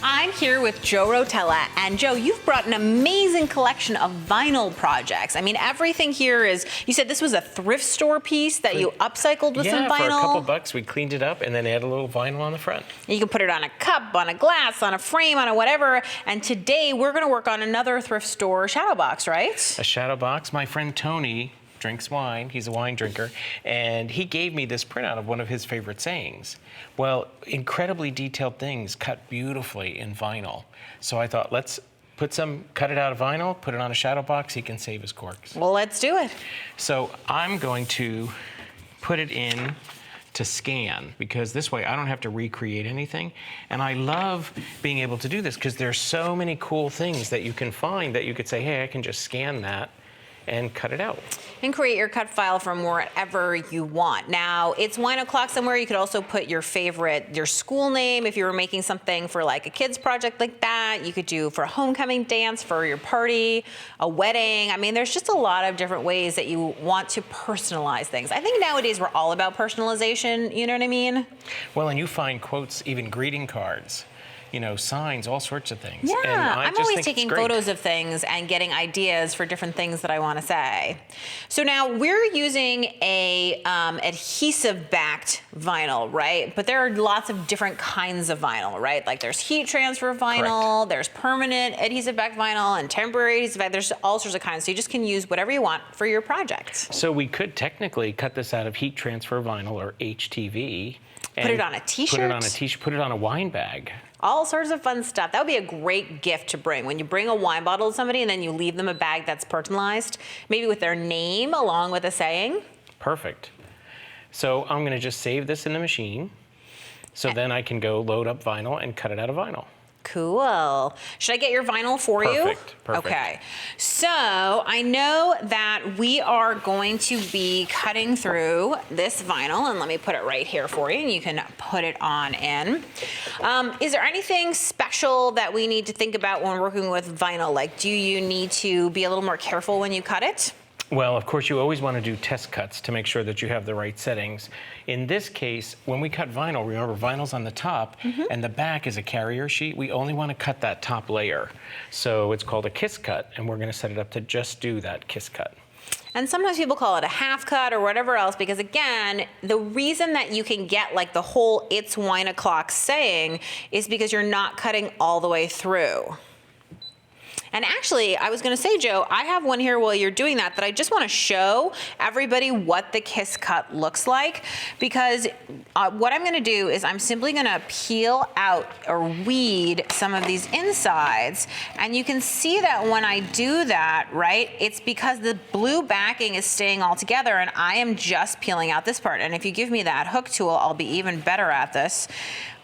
I'm here with Joe Rotella, and Joe, you've brought an amazing collection of vinyl projects. I mean, everything here is, you said this was a thrift store piece that you upcycled with some vinyl? Yeah, for a couple bucks, we cleaned it up and then added a little vinyl on the front. You can put it on a cup, on a glass, on a frame, on a whatever, and today we're gonna work on another thrift store shadow box, right? A shadow box. My friend Tony drinks wine. He's a wine drinker. And he gave me this printout of one of his favorite sayings. Well, incredibly detailed things cut beautifully in vinyl. So I thought, let's cut it out of vinyl, put it on a shadow box. He can save his corks. Well, let's do it. So I'm going to put it in to scan, because this way I don't have to recreate anything. And I love being able to do this because there's so many cool things that you can find that you could say, hey, I can just scan that and cut it out. And create your cut file from wherever you want. Now, it's wine o'clock somewhere. You could also put your favorite, your school name if you were making something for like a kid's project like that. You could do for a homecoming dance, for your party, a wedding. I mean, there's just a lot of different ways that you want to personalize things. I think nowadays we're all about personalization, you know what I mean? Well, and you find quotes, even greeting cards, you know, signs, all sorts of things. Yeah, and I'm always taking photos of things and getting ideas for different things that I want to say. So now we're using a adhesive-backed vinyl, right? But there are lots of different kinds of vinyl, right? Like there's heat transfer vinyl, there's permanent adhesive-backed vinyl, and temporary adhesive. There's all sorts of kinds. So you just can use whatever you want for your project. So we could technically cut this out of heat transfer vinyl, or HTV. Put it on a t-shirt. Put it on a t-shirt. Put it on a wine bag. All sorts of fun stuff. That would be a great gift to bring. When you bring a wine bottle to somebody and then you leave them a bag that's personalized, maybe with their name along with a saying. Perfect. So I'm going to just save this in the machine. So then I can go load up vinyl and cut it out of vinyl. Cool. Should I get your vinyl for you? Perfect. Okay. So I know that we are going to be cutting through this vinyl, and let me put it right here for you, and you can put it on in. Is there anything special that we need to think about when working with vinyl? Like, do you need to be a little more careful when you cut it? Well, of course, you always want to do test cuts to make sure that you have the right settings. In this case, when we cut vinyl, remember vinyl's on the top and the back is a carrier sheet. We only want to cut that top layer. So it's called a kiss cut, and we're going to set it up to just do that kiss cut. And sometimes people call it a half cut or whatever else, because again, the reason that you can get like the whole "it's wine o'clock" saying is because you're not cutting all the way through. And actually, I was gonna say, Joe, I have one here while you're doing that I just wanna show everybody what the kiss cut looks like, because what I'm gonna do is I'm simply gonna peel out or weed some of these insides, and you can see that when I do that, right, it's because the blue backing is staying all together and I am just peeling out this part. And if you give me that hook tool, I'll be even better at this,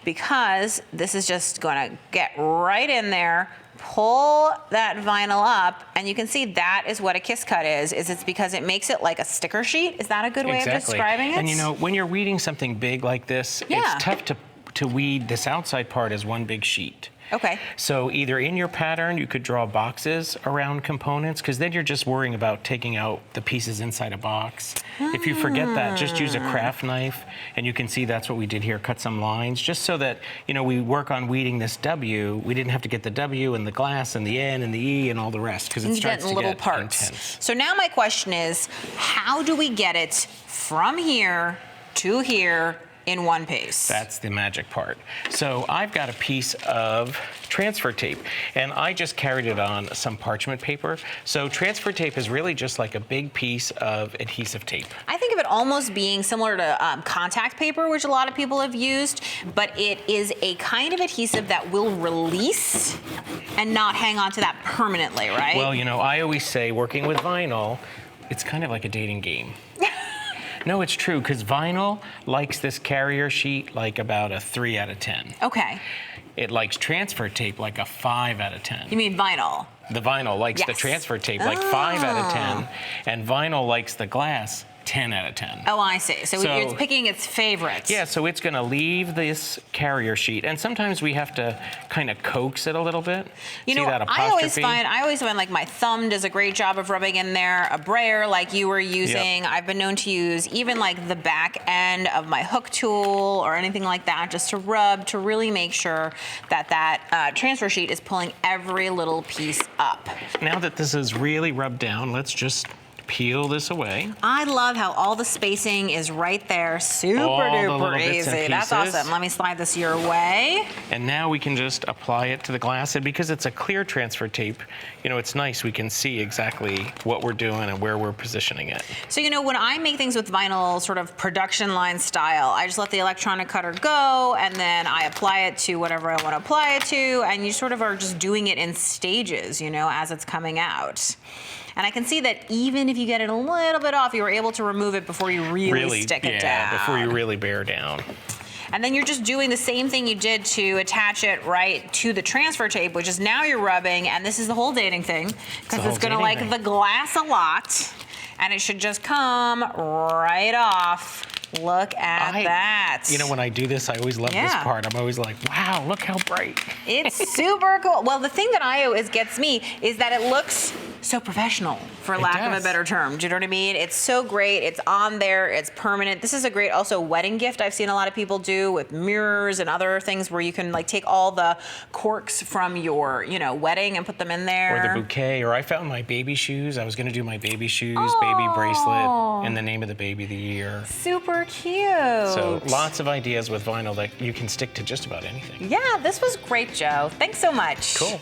because this is just gonna get right in there, pull that vinyl up, and you can see that is what a kiss cut is it's because it makes it like a sticker sheet. Is that a good way of describing it? And you know, when you're weeding something big like this, it's tough to weed this outside part as one big sheet. Okay. So either in your pattern, you could draw boxes around components, because then you're just worrying about taking out the pieces inside a box. If you forget that, just use a craft knife, and you can see that's what we did here, cut some lines, just so that, you know, we work on weeding this W. We didn't have to get the W and the glass and the N and the E and all the rest, because it starts to little get parts. intense. So now my question is, how do we get it from here to here in one piece? That's the magic part. So I've got a piece of transfer tape, and I just carried it on some parchment paper. So transfer tape is really just like a big piece of adhesive tape. I think of it almost being similar to contact paper, which a lot of people have used, but it is a kind of adhesive that will release and not hang on to that permanently, right? Well, you know, I always say working with vinyl, it's kind of like a dating game. No, it's true, because vinyl likes this carrier sheet like about a 3 out of 10. Okay. It likes transfer tape like a 5 out of 10. You mean vinyl? The vinyl likes the transfer tape like 5 out of 10, and vinyl likes the glass 10 out of 10. Oh, I see. So, So- it's picking its favorites. Yeah, so it's gonna leave this carrier sheet, and sometimes we have to kind of coax it a little bit. You See know, that I always apostrophe? find like my thumb does a great job of rubbing in there. A brayer like you were using. I've been known to use even like the back end of my hook tool or anything like that, just to rub, to really make sure that that transfer sheet is pulling every little piece up. Now that this is really rubbed down, let's just peel this away. I love how all the spacing is right there, super All the little duper bits and easy. That's pieces. awesome. Let me slide this your way. And now we can just apply it to the glass. And because it's a clear transfer tape, you know, it's nice. We can see exactly what we're doing and where we're positioning it. So, you know, when I make things with vinyl sort of production line style, I just let the electronic cutter go and then I apply it to whatever I want to apply it to. And you sort of are just doing it in stages, you know, as it's coming out. And I can see that even if you get it a little bit off, you were able to remove it before you really stick it down. Before you really bear down. And then you're just doing the same thing you did to attach it right to the transfer tape, which is now you're rubbing, and this is the whole dating thing, because it's gonna like the glass a lot, and it should just come right off. Look at that. You know, when I do this, I always love this part. I'm always like, wow, look how bright. It's super cool. Well, the thing that I always gets me is that it looks so professional, for lack of a better term. Do you know what I mean? It's so great. It's on there. It's permanent. This is a great also wedding gift I've seen a lot of people do with mirrors and other things where you can like take all the corks from your, you know, wedding and put them in there. Or the bouquet. Or I found my baby shoes. I was going to do my baby shoes, baby bracelet, and the name of the baby of the year. Super cute. So lots of ideas with vinyl that you can stick to just about anything. Yeah, this was great, Joe. Thanks so much. Cool.